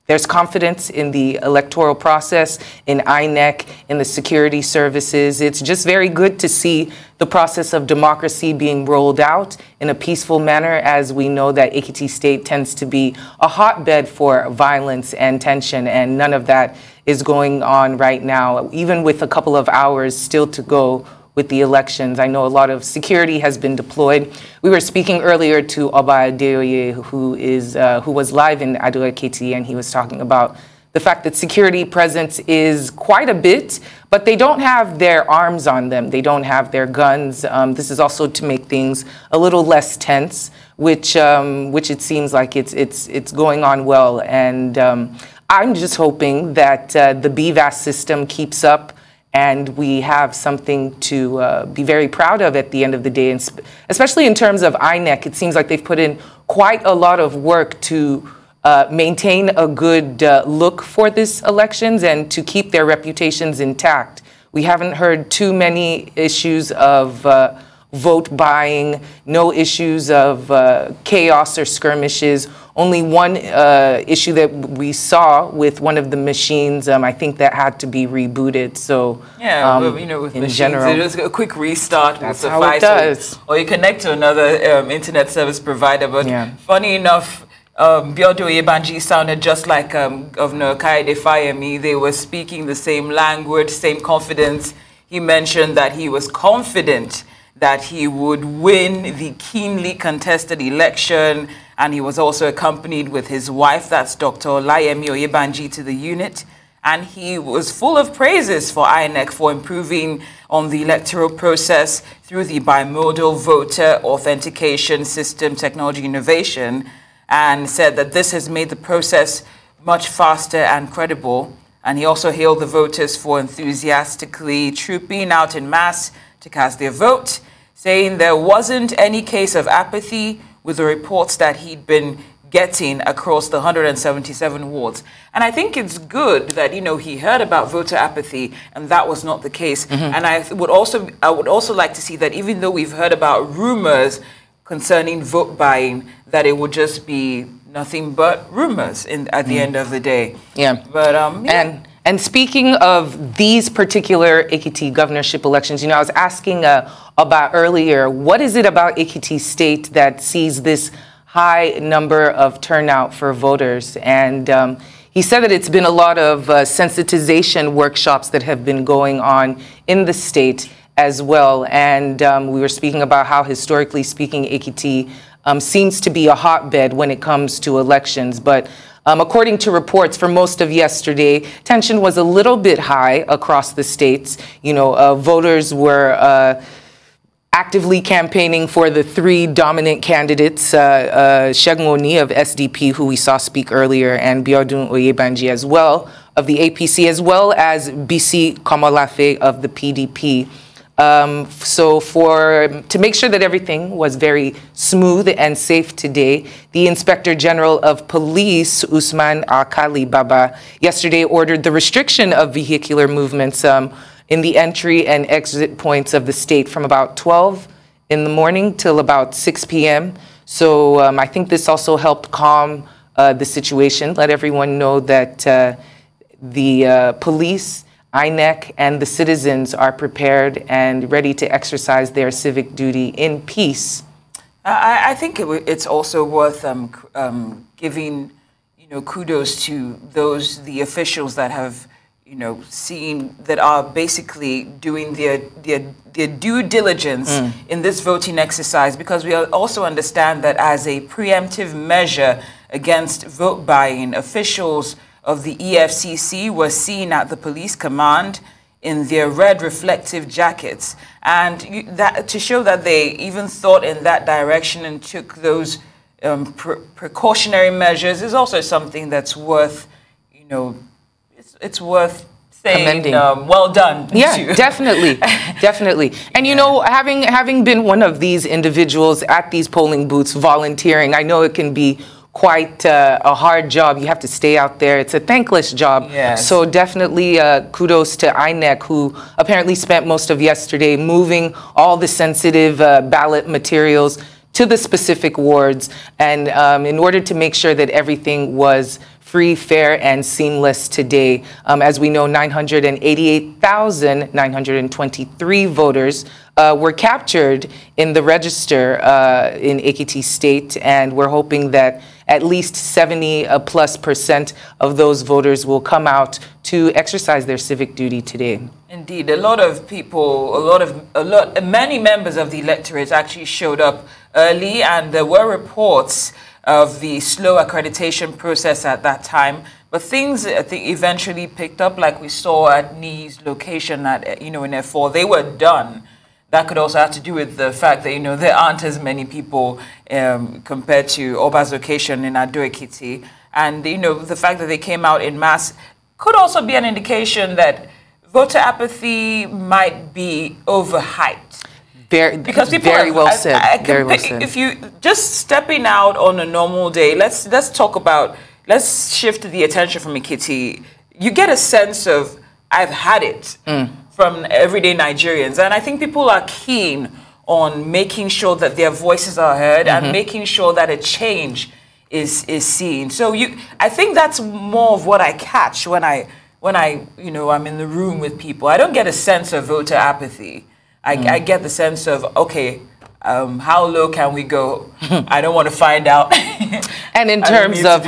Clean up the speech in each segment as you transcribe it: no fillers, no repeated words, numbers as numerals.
there's confidence in the electoral process, in INEC, in the security services. It's just very good to see the process of democracy being rolled out in a peaceful manner, as we know that Ekiti State tends to be a hotbed for violence and tension, and none of that is going on right now, even with a couple of hours still to go with the elections. I know a lot of security has been deployed. We were speaking earlier to Biodun Adeniyi, who was live in Ekiti, and he was talking about the fact that security presence is quite a bit, but they don't have their arms on them. They don't have their guns. This is also to make things a little less tense, which it seems like it's going on well. And I'm just hoping that the BIVAS system keeps up, and we have something to be very proud of at the end of the day. And especially in terms of INEC, it seems like they've put in quite a lot of work to maintain a good look for this elections and to keep their reputations intact. We haven't heard too many issues of vote buying, no issues of chaos or skirmishes. Only one issue that we saw with one of the machines, I think that had to be rebooted. So yeah, you know, with machines, general, just a quick restart will suffice. How it does. Or you connect to another internet service provider. But yeah, funny enough, Biodun Adeniyi sounded just like Governor Kaide Fayemi. They were speaking the same language, same confidence. He mentioned that he was confident that he would win the keenly contested election, and he was also accompanied with his wife, that's Dr. Olayemi Oyebanji, to the unit. And he was full of praises for INEC for improving on the electoral process through the bimodal voter authentication system technology innovation, and said that this has made the process much faster and credible. And he also hailed the voters for enthusiastically trooping out in mass to cast their vote, saying there wasn't any case of apathy with the reports that he'd been getting across the 177 wards. And I think it's good that, you know, he heard about voter apathy and that was not the case. And I would also like to see that even though we've heard about rumors concerning vote buying, that it would just be nothing but rumors at the end of the day. Yeah. But yeah. And speaking of these particular Ekiti governorship elections, you know, I was asking about earlier, what is it about Ekiti State that sees this high number of turnout for voters? And he said that it's been a lot of sensitization workshops that have been going on in the state as well. And we were speaking about how, historically speaking, Ekiti seems to be a hotbed when it comes to elections. But according to reports for most of yesterday, tension was a little bit high across the states. You know, voters were actively campaigning for the three dominant candidates, Segun Oni of SDP, who we saw speak earlier, and Biodun Oyebanji as well of the APC, as well as Bisi Komolafe of the PDP. So to make sure that everything was very smooth and safe today, the Inspector General of Police, Usman Alkali Baba, yesterday ordered the restriction of vehicular movements in the entry and exit points of the state from about 12 in the morning till about 6 p.m. So I think this also helped calm the situation, let everyone know that the police, INEC, and the citizens are prepared and ready to exercise their civic duty in peace. I think it's also worth giving, you know, kudos to the officials that have, you know, that are basically doing their due diligence in this voting exercise, because we also understand that as a preemptive measure against vote buying, officials of the EFCC were seen at the police command in their red reflective jackets, and that to show that they even thought in that direction and took those precautionary measures is also something that's worth, you know, it's worth saying well done. Yeah, definitely, definitely. And you know, having been one of these individuals at these polling booths volunteering, I know it can be quite a hard job. You have to stay out there. It's a thankless job. Yes. So definitely kudos to INEC, who apparently spent most of yesterday moving all the sensitive ballot materials to the specific wards, and in order to make sure that everything was free, fair, and seamless today. As we know, 988,923 voters were captured in the register in Ekiti State, and we're hoping that at least 70+% of those voters will come out to exercise their civic duty today. Indeed, a lot of people, many members of the electorate actually showed up early, and there were reports of the slow accreditation process at that time. But things, I think, eventually picked up, like we saw at Ni's location at, in F4. They were done. That could also have to do with the fact that, there aren't as many people compared to Oba's location in Ado Ekiti. And, the fact that they came out in mass could also be an indication that voter apathy might be overhyped. Because people very well said. Very well said. If you just stepping out on a normal day, let's shift the attention from Ekiti. You get a sense of, I've had it from everyday Nigerians. And I think people are keen on making sure that their voices are heard and making sure that a change is seen. So I think that's more of what I catch when I'm in the room with people. I don't get a sense of voter apathy. I get the sense of, okay, how low can we go? I don't want to find out. And in terms of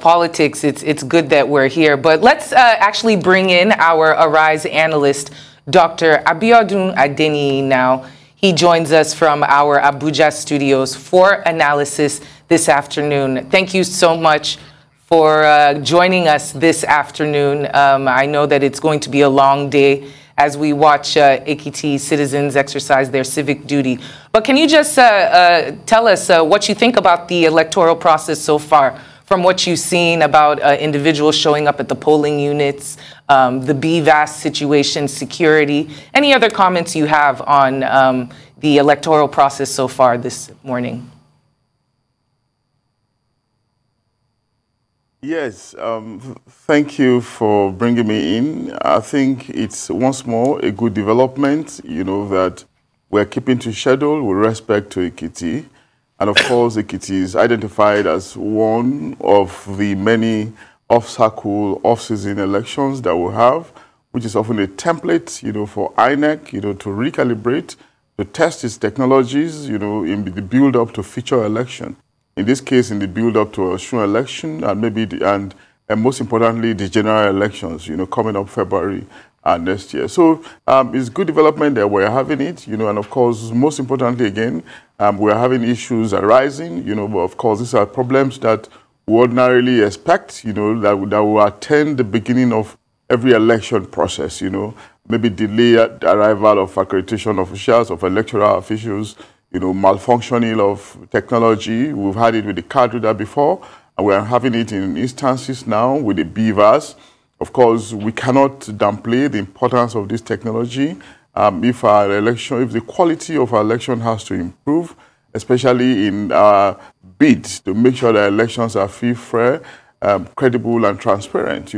politics, it's good that we're here. But let's actually bring in our Arise analyst, Dr. Biodun Adeniyi now. He joins us from our Abuja studios for analysis this afternoon. Thank you so much for joining us this afternoon. I know that it's going to be a long day as we watch Ekiti citizens exercise their civic duty. But can you just tell us what you think about the electoral process so far, from what you've seen about individuals showing up at the polling units, the BIVAS situation, security, any other comments you have on the electoral process so far this morning? Yes, thank you for bringing me in. I think it's once more a good development, that we're keeping to schedule with respect to Ekiti. And of course, Ekiti is identified as one of the many off-cycle, off-season elections that we have, which is often a template, for INEC, to recalibrate, to test its technologies, in the build-up to future election. In this case, in the build-up to a Osun election, and most importantly, the general elections, coming up February next year. So it's good development that we're having it, and of course, most importantly, again, we're having issues arising, but of course, these are problems that we ordinarily expect, that will attend the beginning of every election process, maybe delay arrival of accreditation officials, of electoral officials, malfunctioning of technology. We've had it with the card reader before, and we're having it in instances now with the BIVAS. Of course, we cannot downplay the importance of this technology. If the quality of our election has to improve, especially in our bid to make sure that elections are free, fair, credible, and transparent,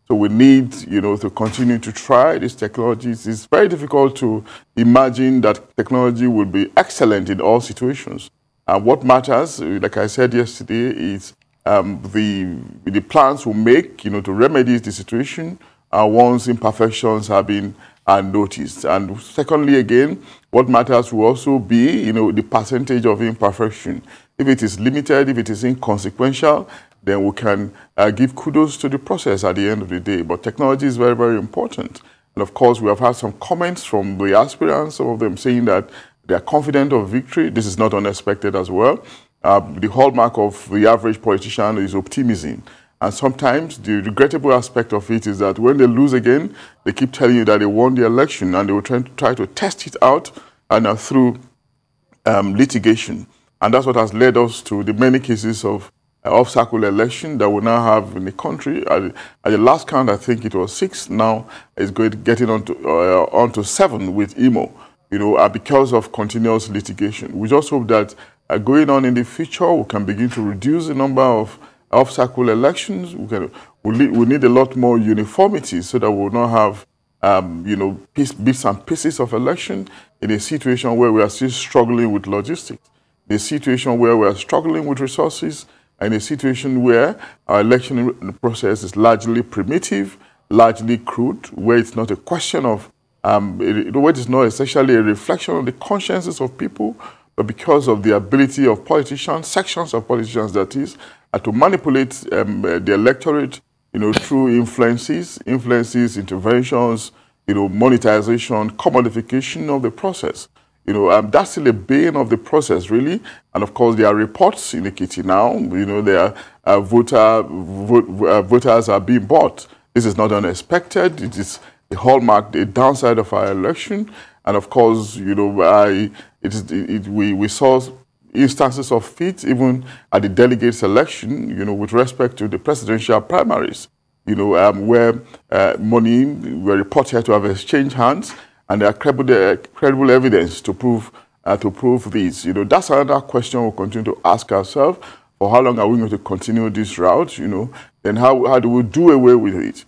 So we need, to continue to try these technologies. It's very difficult to imagine that technology will be excellent in all situations. What matters, like I said yesterday, is the plans we make, to remedy the situation once imperfections have been noticed. And secondly, again, what matters will also be, the percentage of imperfection. If it is limited, if it is inconsequential, then we can give kudos to the process at the end of the day. But technology is very, very important. And of course, we have had some comments from the aspirants, some of them saying that they are confident of victory. This is not unexpected as well. The hallmark of the average politician is optimism. And sometimes the regrettable aspect of it is that when they lose again, they keep telling you that they won the election, and they will try to test it out and through litigation. And that's what has led us to the many cases of off-cycle election that we now have in the country. At the last count, I think it was 6. Now it's getting on to 7 with IMO, because of continuous litigation. We just hope that going on in the future, we can begin to reduce the number of off-cycle elections. We need a lot more uniformity so that we will not have, bits and pieces of election in a situation where we are still struggling with logistics, in a situation where we are struggling with resources, in a situation where our election process is largely primitive, largely crude, where it's not a question of, where it's not essentially a reflection on the consciences of people, but because of the ability of politicians, sections of politicians that is, to manipulate the electorate, through influences, interventions, monetization, commodification of the process. That's still a bane of the process, really. And of course, there are reports in Ekiti now. There are voters are being bought. This is not unexpected. It is the hallmark, the downside of our election. And of course, we saw instances of it even at the delegates election, with respect to the presidential primaries, where money were reported to have exchanged hands, and there are credible evidence to prove this. That's another question we'll continue to ask ourselves: for how long are we going to continue this route? Then how do we do away with it?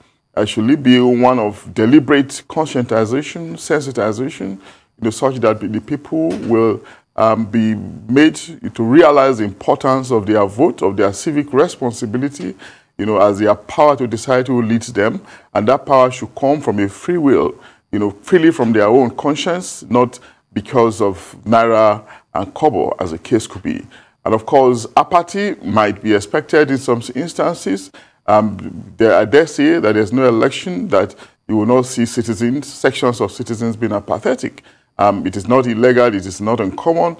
Should it be one of deliberate conscientization, sensitization, such that the people will be made to realize the importance of their vote, of their civic responsibility, as their power to decide who leads them, and that power should come from a free will, freely from their own conscience, not because of naira and kobo, as the case could be. And of course, apathy might be expected in some instances. I dare say that there's no election that you will not see sections of citizens being apathetic. It is not illegal, it is not uncommon.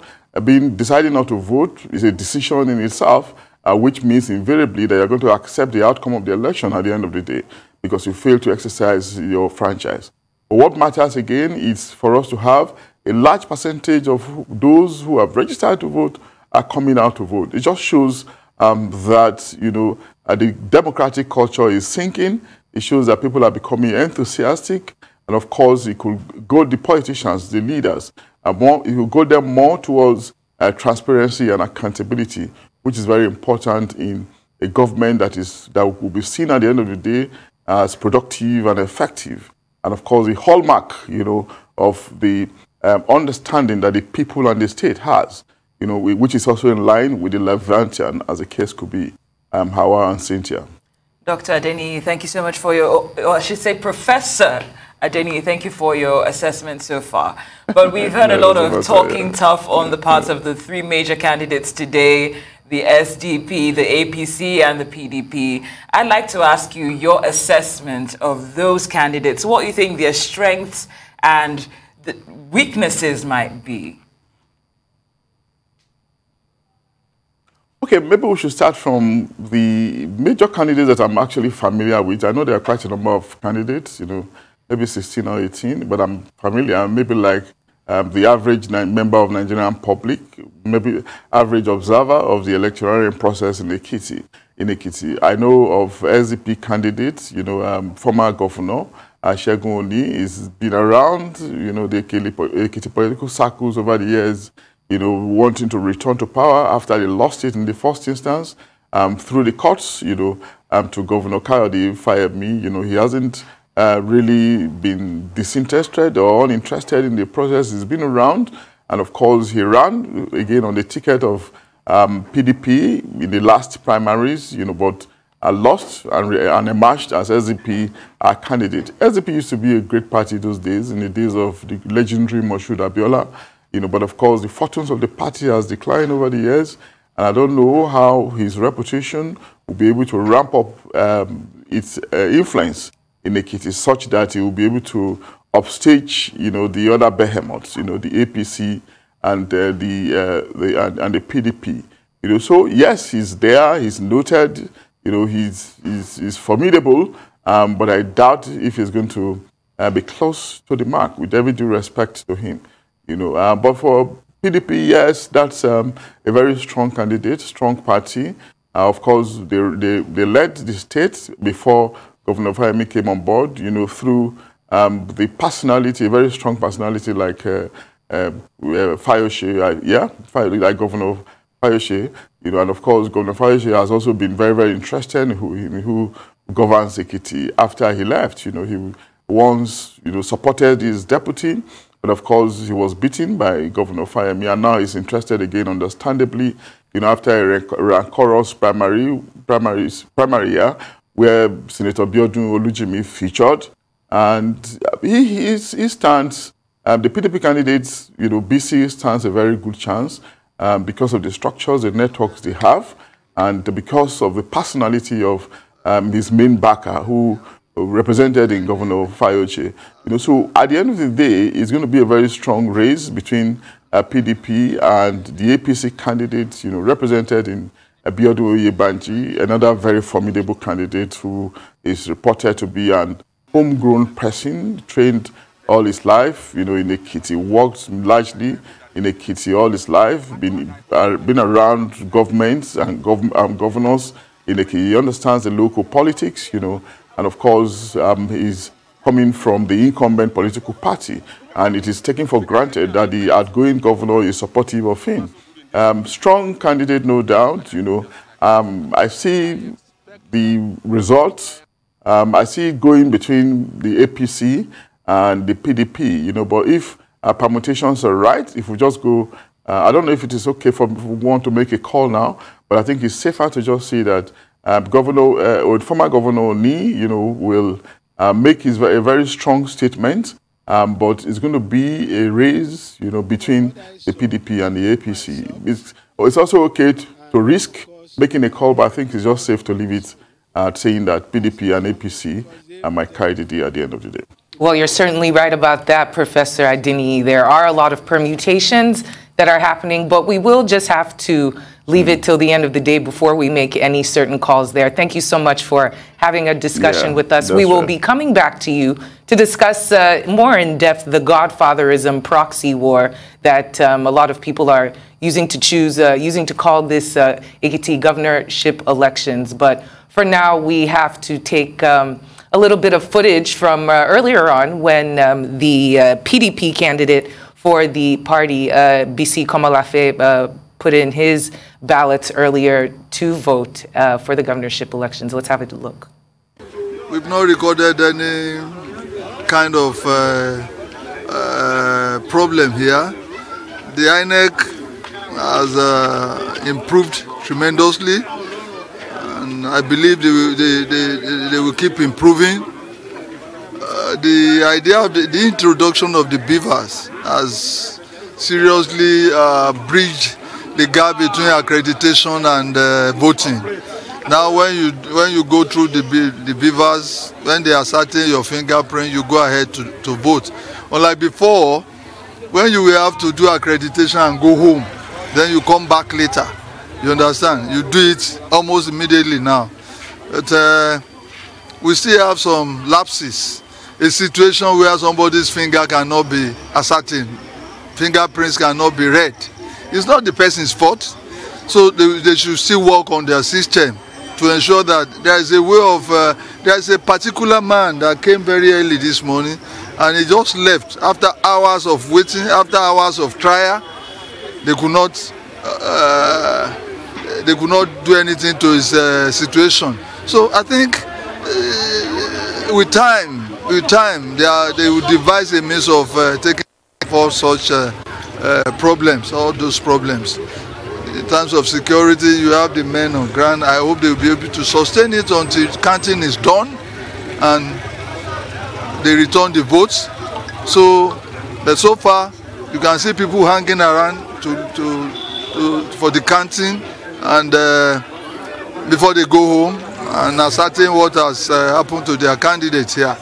Deciding not to vote is a decision in itself, which means invariably that you're going to accept the outcome of the election at the end of the day because you fail to exercise your franchise. But what matters again is for us to have a large percentage of those who have registered to vote are coming out to vote. It just shows that, the democratic culture is sinking. It shows that people are becoming enthusiastic. And of course, it could go the politicians, the leaders, it will go them more towards transparency and accountability, which is very important in a government that will be seen at the end of the day as productive and effective. And of course, the hallmark, of the understanding that the people and the state has, which is also in line with the Levantian, as the case could be, Hawa and Cynthia. Dr. Adeniyi, thank you so much for your, or I should say Professor Adeniyi, thank you for your assessment so far. But we've heard a lot of talking tough on the parts of the three major candidates today, the SDP, the APC, and the PDP. I'd like to ask you your assessment of those candidates, what you think their strengths and the weaknesses might be. Okay, maybe we should start from the major candidates that I'm actually familiar with. I know there are quite a number of candidates, maybe 16 or 18, but I'm familiar, maybe like the average member of Nigerian public, maybe average observer of the electoral process in Ekiti. I know of SDP candidates, former governor, Segun Oni, has been around, the Ekiti political circles over the years, wanting to return to power after they lost it in the first instance, through the courts, to Governor Kayode Fayemi. He hasn't really been disinterested or uninterested in the process. He's been around, and of course he ran again on the ticket of PDP in the last primaries, but lost and emerged as SDP candidate. SDP used to be a great party those days, in the days of the legendary Moshood Abiola, but of course the fortunes of the party has declined over the years, and I don't know how his reputation will be able to ramp up its influence in Ekiti such that he will be able to upstage, the other behemoths, the APC and the PDP. So yes, he's there, he's noted, he's formidable, but I doubt if he's going to be close to the mark, with every due respect to him. But for PDP, yes, that's a very strong candidate, strong party. Of course, they led the state before Governor Fayemi came on board, through the personality, a very strong personality like Fayose, like Governor Fayose, and of course, Governor Fayose has also been very, very interested in who governs Ekiti after he left. He once, supported his deputy, but of course, he was beaten by Governor Fayemi, and now he's interested again, understandably, after a rancorous primary year, where Senator Biodun Adeniyi featured, and he stands. The PDP candidates, BC stands a very good chance because of the structures, the networks they have, and because of the personality of his main backer, who represented in Governor Fayoche. So at the end of the day, it's going to be a very strong race between PDP and the APC candidates, represented in Biodun Adeniyi, another very formidable candidate who is reported to be an homegrown person, trained all his life, in Ekiti, worked largely in Ekiti all his life, been around governments and governors in Ekiti. He understands the local politics, and of course, he's coming from the incumbent political party, and it is taken for granted that the outgoing governor is supportive of him. Strong candidate, no doubt, I see the results. I see it going between the APC and the PDP, but if permutations are right, if we just go, I don't know if it is okay for we want to make a call now, but I think it's safer to just say that former Governor Oni, will make a very strong statement, but it's going to be a race, between the PDP and the APC. It's also okay to risk making a call, but I think it's just safe to leave it at saying that PDP and APC might carry the day at the end of the day. Well, you're certainly right about that, Professor Adeniyi. There are a lot of permutations that are happening, but we will just have to leave it till the end of the day before we make any certain calls there. Thank you so much for having a discussion with us. We will be coming back to you to discuss more in depth the godfatherism proxy war that a lot of people are using to call this Ekiti governorship elections. But for now, we have to take a little bit of footage from earlier on when the PDP candidate for the party, BC Komolafe, put in his ballots earlier to vote for the governorship elections. Let's have a look. We've not recorded any kind of problem here. The INEC has improved tremendously, and I believe they will keep improving. The idea of the introduction of the BIVAS has seriously bridged the gap between accreditation and voting. Now, when you go through the BIVAS, when they are ascertain your fingerprint, you go ahead to vote. Unlike before, when you will have to do accreditation and go home, then you come back later. You understand? You do it almost immediately now. But we still have some lapses. A situation where somebody's finger cannot be ascertained, fingerprints cannot be read. It's not the person's fault. So they should still work on their system to ensure that there is a way of, there is a particular man that came very early this morning and he just left after hours of waiting, after hours of trial. They could not do anything to his situation. So I think with time they will devise a means of taking for such problems, all those problems. In terms of security, you have the men on ground. I hope they will be able to sustain it until counting is done and they return the votes. But so far, you can see people hanging around for the counting and before they go home and ascertain what has happened to their candidates here.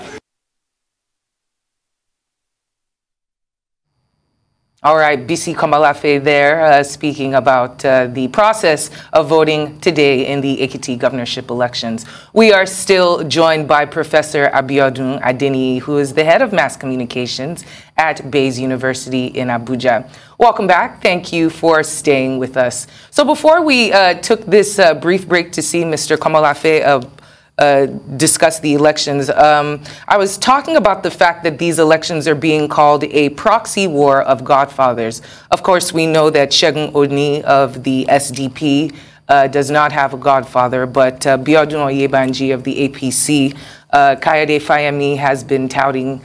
All right, BC Komolafe there speaking about the process of voting today in the Ekiti governorship elections. We are still joined by Professor Biodun Adeniyi, who is the head of mass communications at BASE University in Abuja. Welcome back. Thank you for staying with us. So before we took this brief break to see Mr. Komolafe discuss the elections, I was talking about the fact that these elections are being called a proxy war of godfathers. Of course, we know that Segun Oni of the SDP does not have a godfather, but Biodun Adeniyi of the APC, Kayode Fayemi has been touting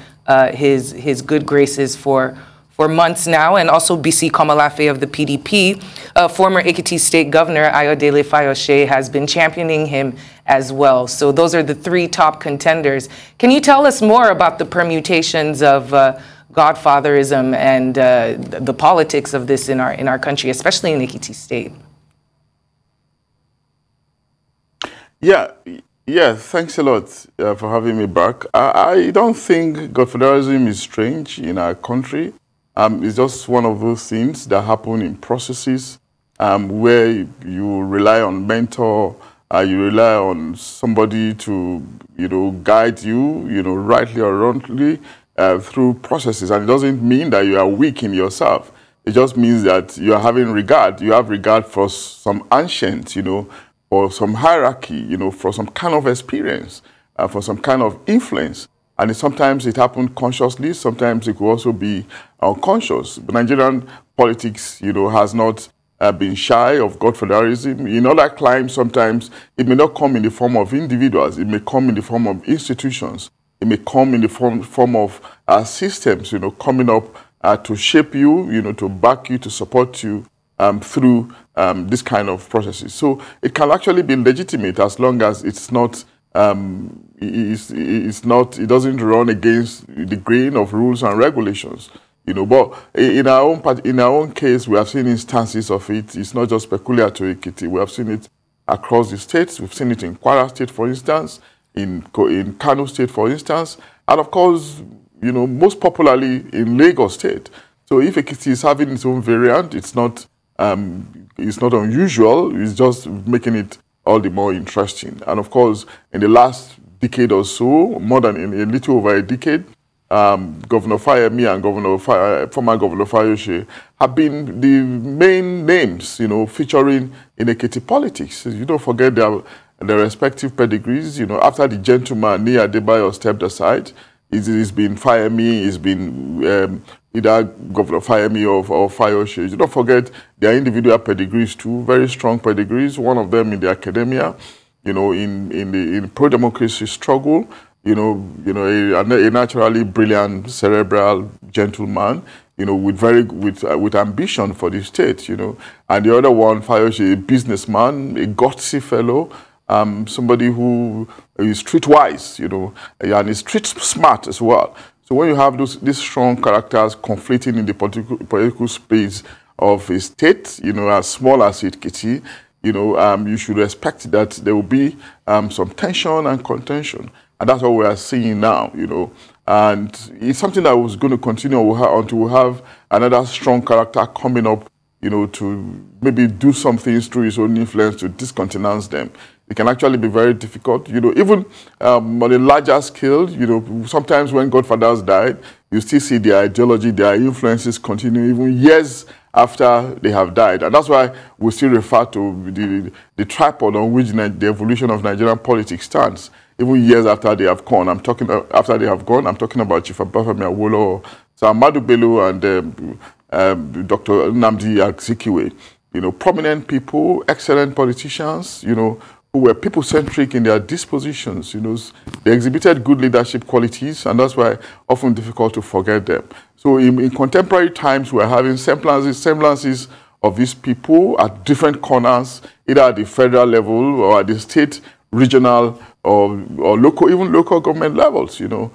his good graces for for months now, and also BC Komolafe of the PDP. Former Ekiti State Governor Ayodele Fayose has been championing him as well. So those are the three top contenders. Can you tell us more about the permutations of godfatherism and the politics of this in our country, especially in Ekiti State? Yeah, thanks a lot for having me back. I don't think godfatherism is strange in our country. It's just one of those things that happen in processes where you rely on mentor, you rely on somebody to, guide you, rightly or wrongly through processes. And it doesn't mean that you are weak in yourself. It just means that you are having regard. You have regard for some ancient, for some hierarchy, for some kind of experience, for some kind of influence. And sometimes it happens consciously, sometimes it could also be unconscious. But Nigerian politics, has not been shy of godfatherism. In other climes, sometimes it may not come in the form of individuals. It may come in the form of institutions. It may come in the form of systems, coming up to shape you, to back you, to support you through this kind of processes. So it can actually be legitimate as long as it's not, it doesn't run against the grain of rules and regulations. But in our own case, we have seen instances of it. It's not just peculiar to Ekiti. We have seen it across the states. We've seen it in Kwara State, for instance, in Kano State, for instance, and of course, most popularly in Lagos State. So if Ekiti is having its own variant, it's not unusual. It's just making it all the more interesting. And of course, in the last decade or so, more than in a little over a decade, Governor Fayemi and former Governor Fayose have been the main names, featuring in Ekiti politics. You don't forget their respective pedigrees. After the gentleman Ni Adebayo stepped aside, it's been Fayemi, it's been either Governor Fayemi or Fayose. You don't forget their individual pedigrees too, very strong pedigrees. One of them in the academia, in the pro-democracy struggle. A naturally brilliant, cerebral gentleman, with ambition for the state, And the other one, Fayose, a businessman, a gutsy fellow, somebody who is streetwise, and is street smart as well. So when you have these strong characters conflicting in the political space of a state, as small as Ekiti, you should expect that there will be some tension and contention. And that's what we are seeing now, And it's something that was going to continue until we have another strong character coming up, to maybe do some things through his own influence to discountenance them. It can actually be very difficult, even on a larger scale, sometimes when godfathers died, you still see their ideology, their influences continue even years after they have died. And that's why we still refer to the tripod on which the evolution of Nigerian politics stands. Even years after they have gone, I'm talking about Chief Obafemi Awolowo, Sir Ahmadu Bello, and Dr. Nnamdi Azikiwe. Prominent people, excellent politicians, who were people-centric in their dispositions. They exhibited good leadership qualities, and that's why often difficult to forget them. So in contemporary times, we're having semblances of these people at different corners, either at the federal level or at the state, regional, or local, even local government levels, So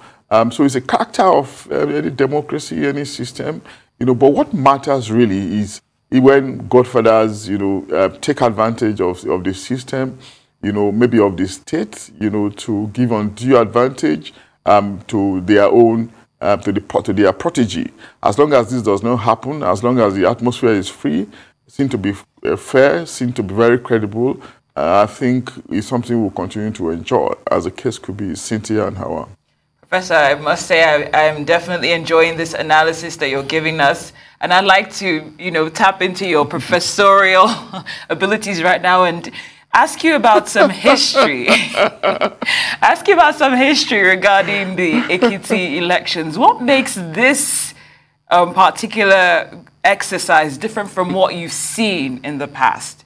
it's a character of any democracy, any system, But what matters really is when godfathers, take advantage of the system, maybe of the state, to give undue advantage to their own, to their protege. As long as this does not happen, as long as the atmosphere is free, seem to be fair, seem to be very credible, I think it's something we'll continue to enjoy, as the case could be Cynthia and Hawa. Professor, I must say I'm definitely enjoying this analysis that you're giving us. And I'd like to, tap into your professorial abilities right now and ask you about some history. Ask you about some history regarding the Ekiti elections. What makes this particular exercise different from what you've seen in the past?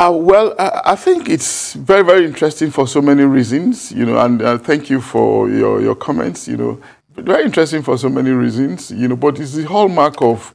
Well, I think it's very, very interesting for so many reasons, you know, and thank you for your comments, you know. Very interesting for so many reasons, you know, but it's the hallmark of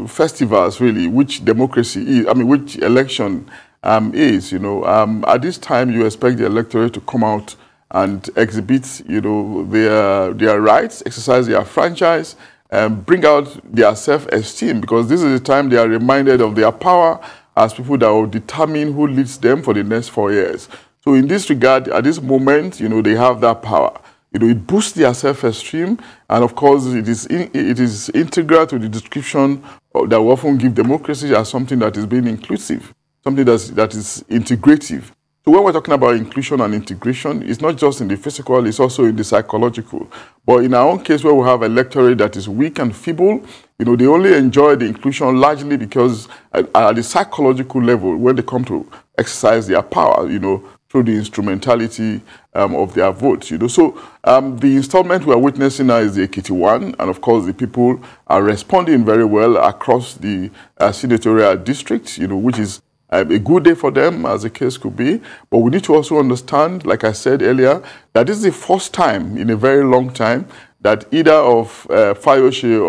festivals, really, which democracy is, I mean, which election is, you know. At this time, you expect the electorate to come out and exhibit, you know, their rights, exercise their franchise, bring out their self-esteem, because this is the time they are reminded of their power as people that will determine who leads them for the next 4 years. So in this regard, at this moment, you know, they have that power. You know, it boosts their self-esteem, and of course, it is integral to the description that we often give democracy as something that is being inclusive, something that is integrative. So when we're talking about inclusion and integration, it's not just in the physical, it's also in the psychological. But in our own case, where we have an electorate that is weak and feeble, you know, they only enjoy the inclusion largely because at the psychological level, when they come to exercise their power, you know, through the instrumentality of their votes, you know. So the installment we are witnessing now is the Ekiti one, and of course the people are responding very well across the senatorial district, you know, which is a good day for them, as the case could be. But we need to also understand, like I said earlier, that this is the first time in a very long time that either of Fayose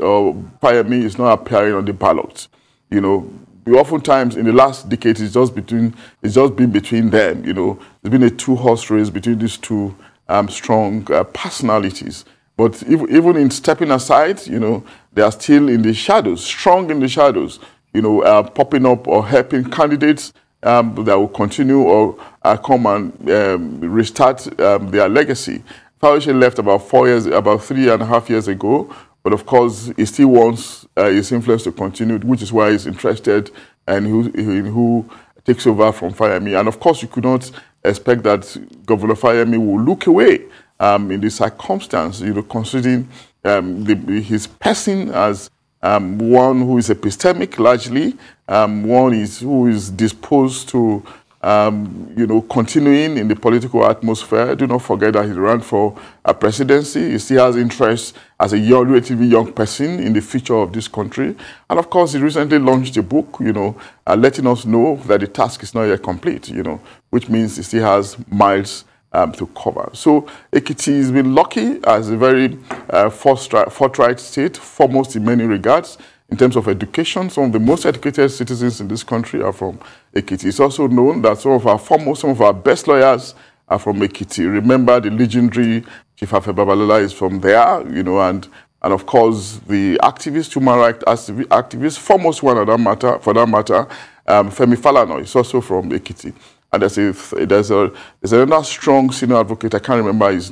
or Fayemi is not appearing on the ballot. You know, oftentimes in the last decade, it's just been between them. You know, there's been a two-horse race between these two strong personalities. But even in stepping aside, you know, they are still in the shadows, strong in the shadows. You know, popping up or helping candidates that will continue or come and restart their legacy. Fayose left about 3.5 years ago, but of course, he still wants his influence to continue, which is why he's interested in who takes over from Fayemi. And of course, you could not expect that Governor Fayemi will look away in this circumstance, you know, considering his person as one who is epistemic largely, one who is disposed to, you know, continuing in the political atmosphere. Do not forget that he ran for a presidency. He still has interest as a relatively young person in the future of this country. And of course, he recently launched a book, you know, letting us know that the task is not yet complete, you know, which means he still has miles to cover. So Ekiti has been lucky as a very forthright state, foremost in many regards. In terms of education, some of the most educated citizens in this country are from Ekiti. It's also known that some of our best lawyers are from Ekiti. Remember, the legendary Chief Afe Babalola is from there, you know, and of course the activist, human rights activist, foremost one for that matter, Femi Falana is also from Ekiti. And there's another strong senior advocate, I can't remember his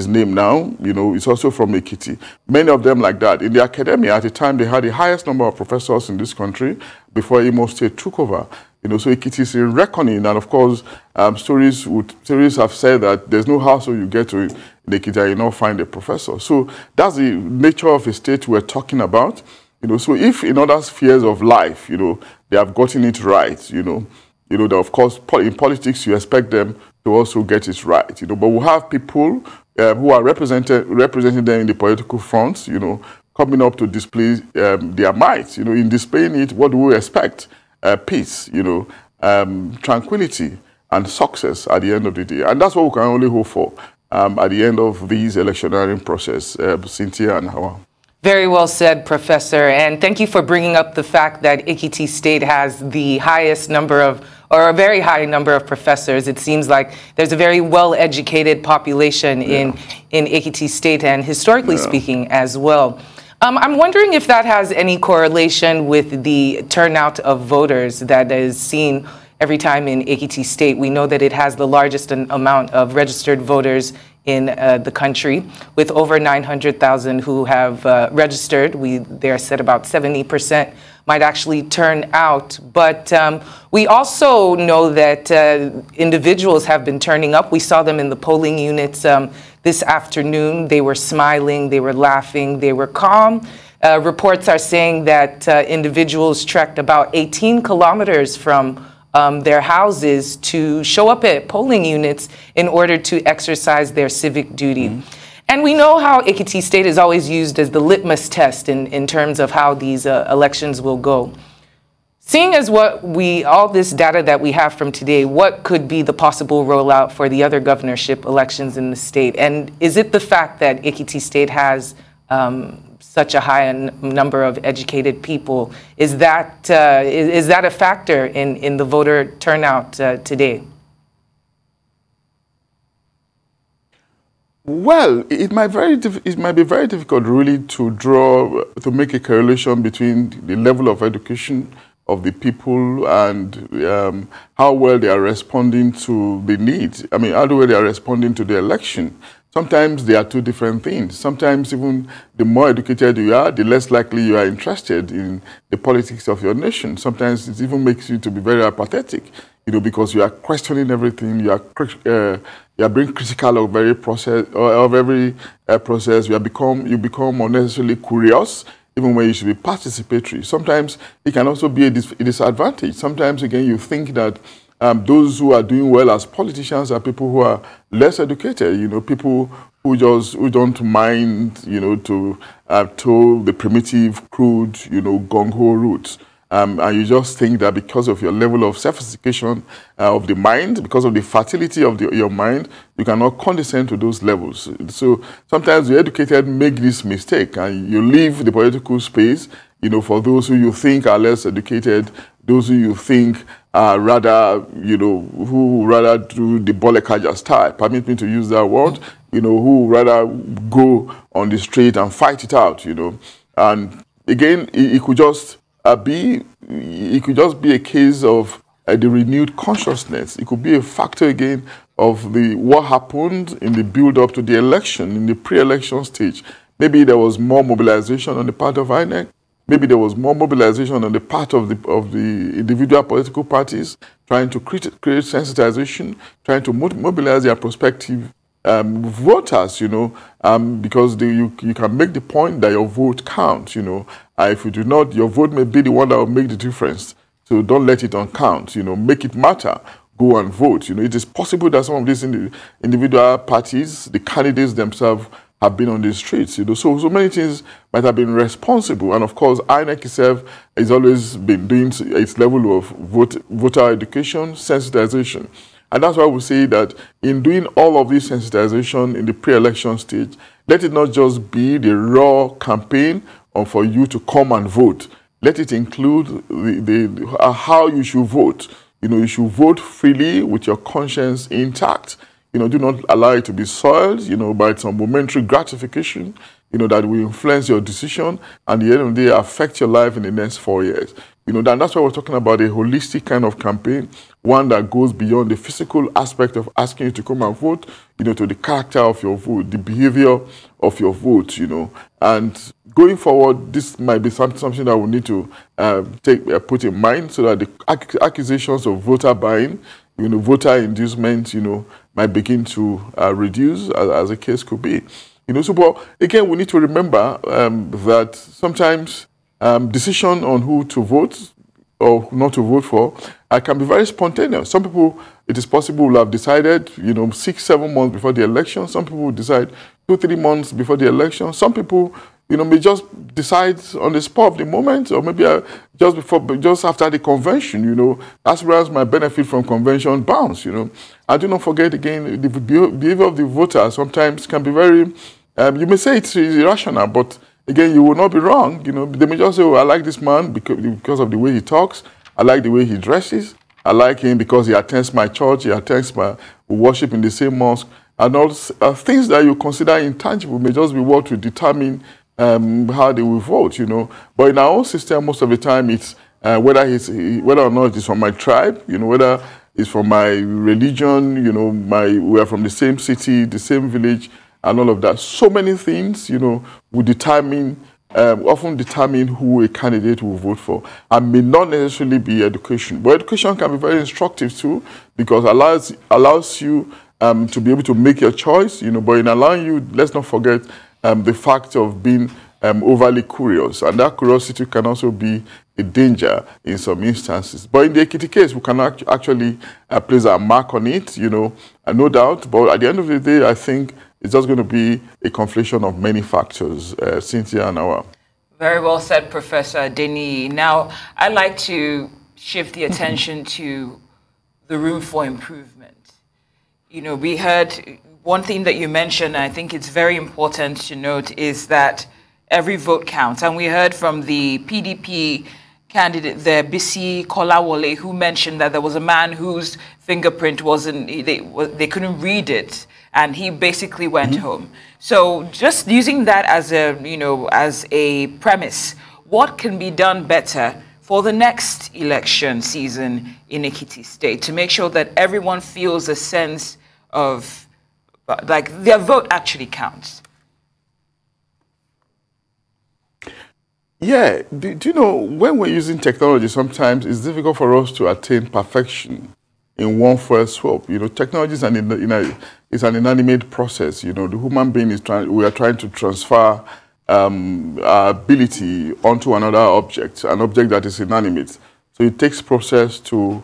name now, you know, it's also from Ekiti. Many of them like that. In the academia, at the time, they had the highest number of professors in this country before Imo State took over. You know, so Ekiti is in reckoning. And of course, stories have said that there's no household you get to in Ekiti and you not find a professor. So that's the nature of a state we're talking about. You know, so if in other spheres of life, you know, they have gotten it right, you know, that of course, in politics, you expect them to also get it right, you know. But we have people who are representing them in the political fronts, you know, coming up to display their might, you know. In displaying it, what do we expect? Peace, you know, tranquility and success at the end of the day. And that's what we can only hope for at the end of this electioneering process, Cynthia and Hawa. Very well said, Professor. And thank you for bringing up the fact that Ekiti State has the highest number of, or a very high number of professors. It seems like there's a very well-educated population in Ekiti State, and historically speaking as well. I'm wondering if that has any correlation with the turnout of voters that is seen every time in Ekiti State. We know that it has the largest amount of registered voters in the country, with over 900,000 who have registered. They are said about 70% might actually turn out. But we also know that individuals have been turning up. We saw them in the polling units this afternoon. They were smiling, they were laughing, they were calm. Reports are saying that individuals trekked about 18 kilometers from their houses to show up at polling units in order to exercise their civic duty. And we know how Ekiti State is always used as the litmus test in terms of how these elections will go. Seeing as all this data that we have from today, what could be the possible rollout for the other governorship elections in the state? And is it the fact that Ekiti State has such a high number of educated people? Is that a factor in the voter turnout today? Well, it might be very difficult really to make a correlation between the level of education of the people and how well they are responding to the needs. I mean, how well they are responding to the election. Sometimes they are two different things. Sometimes even the more educated you are, the less likely you are interested in the politics of your nation. Sometimes it even makes you to be very apathetic, you know, because you are questioning everything. You are being critical of every process. You become unnecessarily curious, even when you should be participatory. Sometimes it can also be a disadvantage. Sometimes, again, you think that those who are doing well as politicians are people who are less educated, you know, people who don't mind, you know, to toe the primitive, crude, you know, gung-ho routes. And you just think that because of your level of sophistication of the mind, because of the fertility of your mind, you cannot condescend to those levels. So sometimes the educated make this mistake, and you leave the political space, you know, for those who you think are less educated, those who you think are rather, you know, who rather do the bolekaja style, permit me to use that word, you know, who rather go on the street and fight it out, you know. And again, it could just be a case of the renewed consciousness. It could be a factor again of what happened in the build-up to the election, in the pre-election stage. Maybe there was more mobilization on the part of INEC. Maybe there was more mobilization on the part of the individual political parties trying to create sensitization, trying to mobilize their prospective voters, you know, because you can make the point that your vote counts, you know. If you do not, your vote may be the one that will make the difference. So don't let it uncount, you know, make it matter. Go and vote. You know, it is possible that some of these individual parties, the candidates themselves, have been on the streets, you know. So many things might have been responsible. And of course, INEC itself has always been doing its level of voter education, sensitization. And that's why we say that in doing all of this sensitization in the pre-election stage, let it not just be the raw campaign for you to come and vote. Let it include how you should vote. You know, you should vote freely with your conscience intact. You know, do not allow it to be soiled, you know, by some momentary gratification, you know, that will influence your decision and at the end of the day affect your life in the next 4 years. You know, that's why we're talking about a holistic kind of campaign, one that goes beyond the physical aspect of asking you to come and vote, you know, to the character of your vote, the behavior of your vote, you know. And going forward, this might be something that we need to put in mind so that the accusations of voter buying, you know, voter inducement, you know, might begin to reduce as the case could be. You know, so but again, we need to remember that sometimes decision on who to vote or not to vote for can be very spontaneous. Some people, it is possible, will have decided, you know, 6-7 months before the election. Some people will decide 2-3 months before the election. Some people, you know, may just decide on the spur of the moment, or maybe just after the convention, you know. Aspirants might benefit from convention bounds, you know. And do not forget, again, the behavior of the voter sometimes can be very, you may say it's irrational, but again, you will not be wrong. You know, they may just say, oh, I like this man because of the way he talks. I like the way he dresses. I like him because he attends my church. He attends my worship in the same mosque. And all things that you consider intangible may just be what will determine how they will vote, you know. But in our own system, most of the time, it's whether or not it's from my tribe, you know, whether it's from my religion, you know, we are from the same city, the same village, and all of that. So many things, you know, will often determine who a candidate will vote for, and may not necessarily be education. But education can be very instructive too, because it allows you to be able to make your choice, you know. But in allowing you, let's not forget the fact of being overly curious, and that curiosity can also be a danger in some instances. But in the Ekiti case, we can actually place our mark on it, you know, no doubt. But at the end of the day, I think it's just going to be a conflation of many factors, Cynthia and Awa. Very well said, Professor Adeniyi. Now, I'd like to shift the attention to the room for improvement. You know, we heard one thing that you mentioned, I think it's very important to note, is that every vote counts. And we heard from the PDP candidate there, Bisi Kolawole, who mentioned that there was a man whose fingerprint wasn't, they couldn't read it, and he basically went home. So just using that as a, you know, as a premise, what can be done better for the next election season in Ekiti State to make sure that everyone feels a sense of, like, their vote actually counts? Yeah, do you know, when we're using technology, sometimes it's difficult for us to attain perfection in one fell swoop. You know, technology is an inanimate process. You know, the human being is we are trying to transfer our ability onto another object, an object that is inanimate. So it takes process to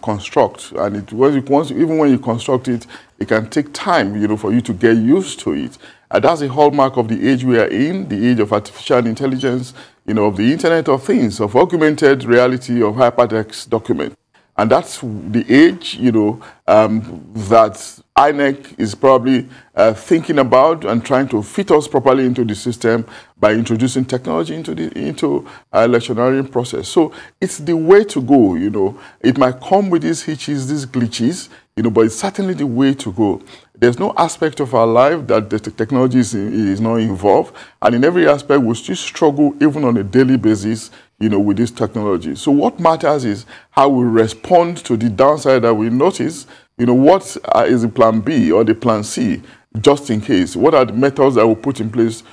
construct, and even when you construct it, it can take time, you know, for you to get used to it. And that's the hallmark of the age we are in, the age of artificial intelligence, you know, of the Internet of Things, of augmented reality, of hypertext document. And that's the age, you know, that INEC is probably thinking about and trying to fit us properly into the system by introducing technology into our electioneering process. So it's the way to go, you know. It might come with these hitches, these glitches, you know, but it's certainly the way to go. There's no aspect of our life that the technology is not involved. And in every aspect, we still struggle, even on a daily basis, you know, with this technology. So what matters is how we respond to the downside that we notice. You know, what is the plan B or the plan C, just in case? What are the methods that we put in place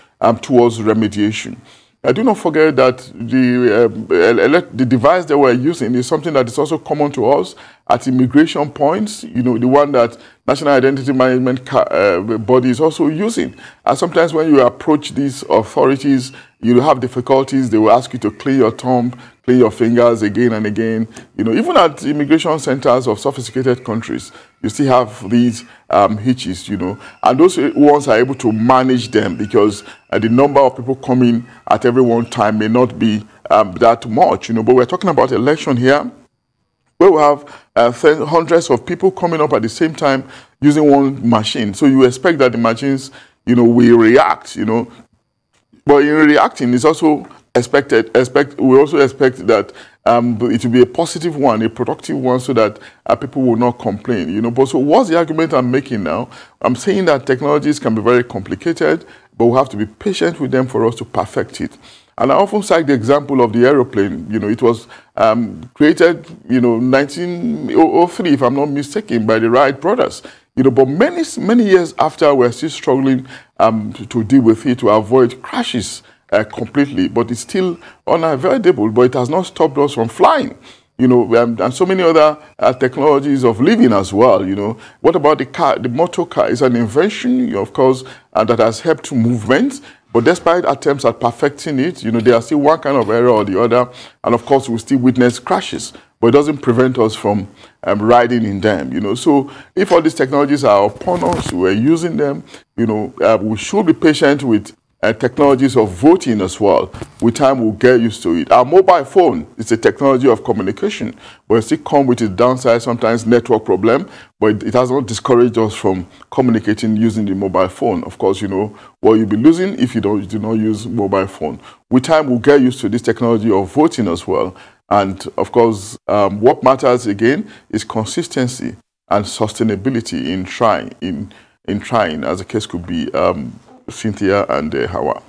towards remediation? Do not forget that the device that we're using is something that is also common to us at immigration points, you know, the one that National Identity Management Body is also using. And sometimes when you approach these authorities, you have difficulties. They will ask you to clean your thumb, clean your fingers again and again. You know, even at immigration centers of sophisticated countries, you still have these hitches, you know. And those ones are able to manage them because the number of people coming at every one time may not be that much, you know. But we're talking about election here, where we have hundreds of people coming up at the same time using one machine. So you expect that the machines, you know, will react, you know. But in reacting, it's also we also expect that it will be a positive one, a productive one, so that people will not complain, you know. But so what's the argument I'm making now? I'm saying that technologies can be very complicated, but we have to be patient with them for us to perfect it. And I often cite the example of the aeroplane. You know, it was created, you know, 1903, if I'm not mistaken, by the Wright brothers. You know, but many years after, we're still struggling to deal with it, to avoid crashes completely. But it's still unavoidable, but it has not stopped us from flying. You know, and so many other technologies of living as well, you know. What about the car? The motor car is an invention, of course, that has helped to movement. But despite attempts at perfecting it, you know, there are still one kind of error or the other. And of course, we still witness crashes. But it doesn't prevent us from riding in them, you know. So if all these technologies are upon us, we're using them, you know, we should be patient with technologies of voting as well. With time, we'll get used to it. Our mobile phone is a technology of communication, but it still comes with its downside, sometimes network problem, but it has not discouraged us from communicating using the mobile phone. Of course, you know, what you'll be losing if you do not use mobile phone. With time, we'll get used to this technology of voting as well. And of course, what matters again is consistency and sustainability in trying, as the case could be, Cynthia and Hawa.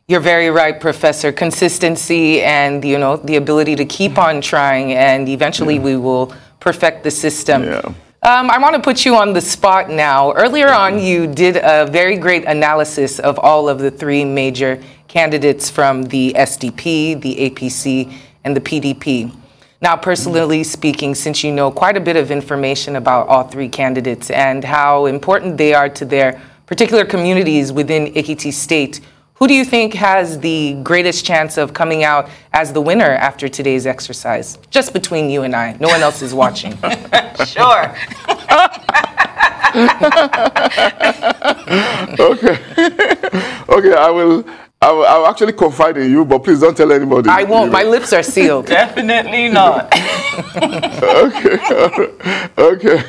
You're very right, Professor. Consistency and, you know, the ability to keep on trying, and eventually we will perfect the system. Yeah. I want to put you on the spot now. Earlier on, you did a very great analysis of all of the three major candidates from the SDP, the APC, and the PDP. Now, personally speaking, since you know quite a bit of information about all three candidates and how important they are to their particular communities within Ekiti State, who do you think has the greatest chance of coming out as the winner after today's exercise? Just between you and I. No one else is watching. Sure. Okay. Okay, I will I'll actually confide in you, but please don't tell anybody. I won't. My lips are sealed. Definitely not. Okay. Okay.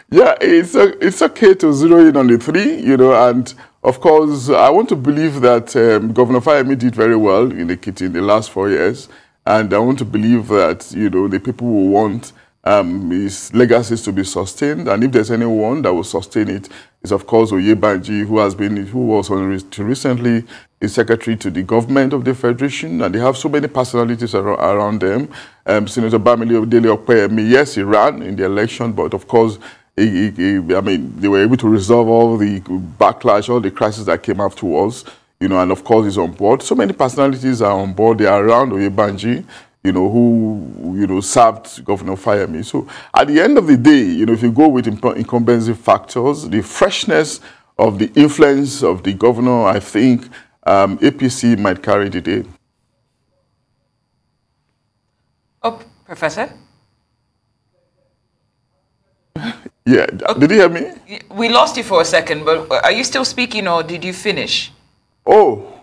Yeah, it's okay to zero in on the 3, and of course, I want to believe that Governor Fayemi did very well in Ekiti in the last 4 years, and I want to believe that, the people will want his legacies to be sustained, and if there's anyone that will sustain it, is of course Oyebanji, who was recently the secretary to the government of the federation, and they have so many personalities around them. Senator Bamili Odele Okpeyemi, yes, he ran in the election, but of course, they were able to resolve all the backlash, all the crises that came afterwards, and of course he's on board. So many personalities are on board. They are around Oyebanji, who served Governor Fayemi. So at the end of the day, if you go with incumbency factors, the freshness of the influence of the governor, I think APC might carry the day. Oh, Professor? Yeah, did you hear me? We lost you for a second, but are you still speaking or did you finish? Oh.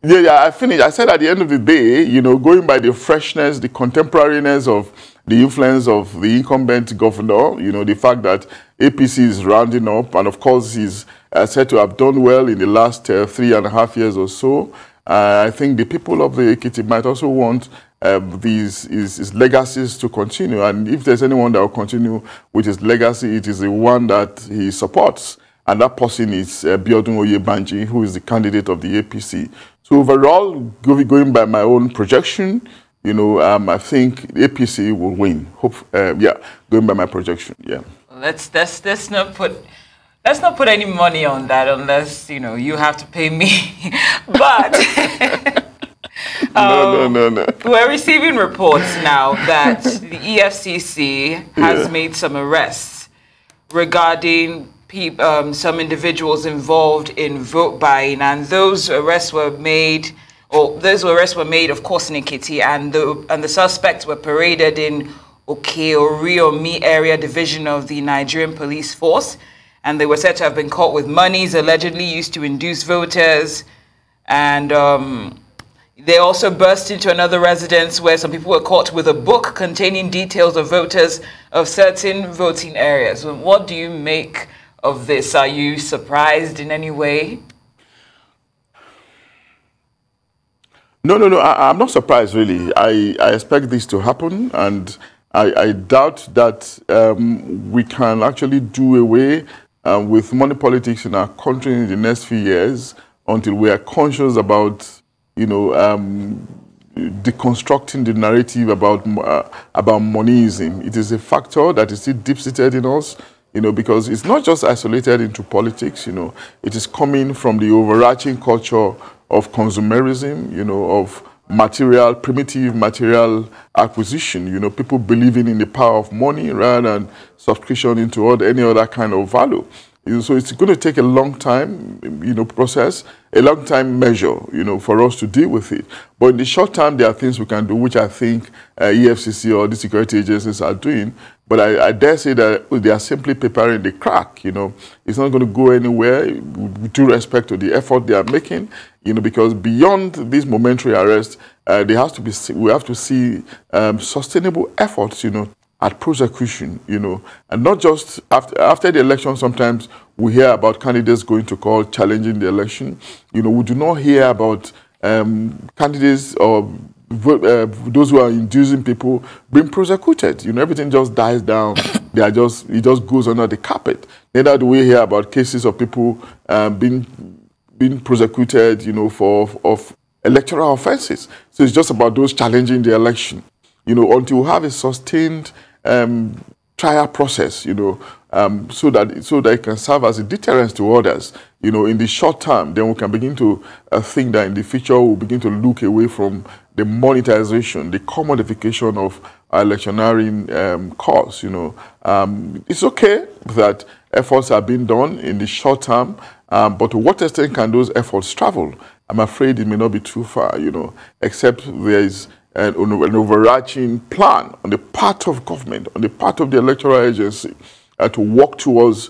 Yeah, I finished. I said at the end of the day, going by the freshness, the contemporariness of the influence of the incumbent governor, the fact that APC is rounding up, and of course he's said to have done well in the last 3.5 years or so. I think the people of the Ekiti might also want his legacies to continue, and if there's anyone that will continue with his legacy, it is the one that he supports, and that person is Biodun Adeniyi, who is the candidate of the APC. So overall, going by my own projection, I think APC will win. Going by my projection, yeah. Let's not put any money on that unless you have to pay me. But no. We're receiving reports now that the EFCC has made some arrests regarding some individuals involved in vote buying, and those arrests were made, of course, in Ekiti, and the suspects were paraded in Okeoriomi area division of the Nigerian police force, and they were said to have been caught with monies allegedly used to induce voters, and they also burst into another residence where some people were caught with a book containing details of voters of certain voting areas. What do you make of this? Are you surprised in any way? No. I'm not surprised, really. I expect this to happen, and I doubt that we can actually do away with money politics in our country in the next few years until we are conscious about, deconstructing the narrative about moneyism. It is a factor that is still deep-seated in us, because it's not just isolated into politics, it is coming from the overarching culture of consumerism, of primitive material acquisition, people believing in the power of money rather than subscription into any other kind of value. So it's going to take a long time, process, a long time measure, for us to deal with it. But in the short term, there are things we can do, which I think EFCC or the security agencies are doing. But I dare say that they are simply preparing the crack, It's not going to go anywhere, with due respect to the effort they are making, because beyond this momentary arrest, we have to see sustainable efforts, at prosecution, and not just after the election. Sometimes we hear about candidates going to court, challenging the election. We do not hear about candidates or those who are inducing people being prosecuted. Everything just dies down. It just goes under the carpet. Neither do we hear about cases of people being prosecuted, of electoral offenses. So it's just about those challenging the election. Until we have a sustained trial process, so that it can serve as a deterrence to others, in the short term, then we can begin to think that in the future we'll begin to look away from the monetization, the commodification of our electioneering costs. It's okay that efforts are being done in the short term, but to what extent can those efforts travel? I'm afraid it may not be too far, except there is an overarching plan on the part of government, on the part of the electoral agency, to work towards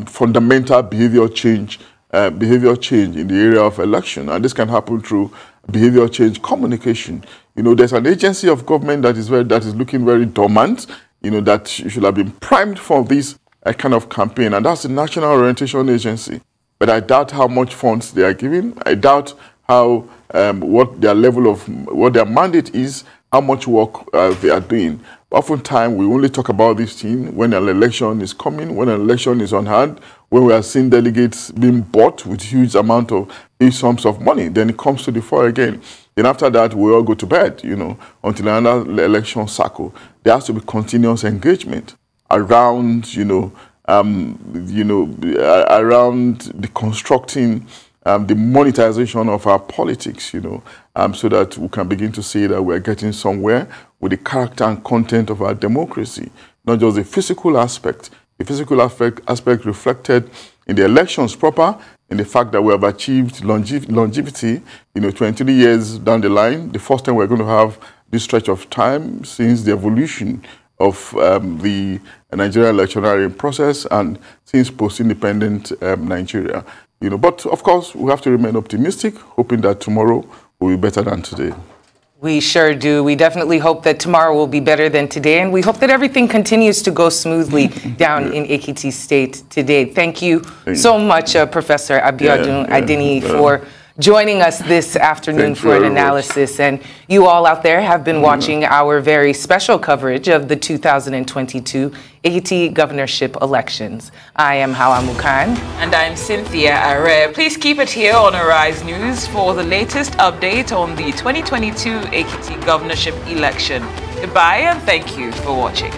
fundamental behavior change behavior change in the area of election. And this can happen through behavior change communication. You know, there's an agency of government that is looking very dormant, you know, that should have been primed for this kind of campaign, and that's the National Orientation Agency. But I doubt how much funds they are giving. I doubt how what their level of what their mandate is, how much work they are doing. Oftentimes, we only talk about this thing when an election is coming, when an election is on hand, when we are seeing delegates being bought with huge sums of money. Then it comes to the fore again. Then after that, we all go to bed, you know, until another election cycle. There has to be continuous engagement around, around the constructing, the monetization of our politics, so that we can begin to see that we're getting somewhere with the character and content of our democracy, not just the physical aspect. The physical aspect reflected in the elections proper, in the fact that we have achieved longevity, 23 years down the line, the first time we're going to have this stretch of time since the evolution of the Nigerian electoral process and since post-independent Nigeria. But of course, we have to remain optimistic, hoping that tomorrow will be better than today. We sure do. We definitely hope that tomorrow will be better than today, and we hope that everything continues to go smoothly down in Ekiti State today. Thank you so much, Professor Biodun Adeniyi, for joining us this afternoon for an analysis. And you all out there have been watching our very special coverage of the 2022 Ekiti governorship elections. I am Hawa Mukan. And I'm Cynthia Are. Please keep it here on Arise News for the latest update on the 2022 Ekiti governorship election. Goodbye and thank you for watching.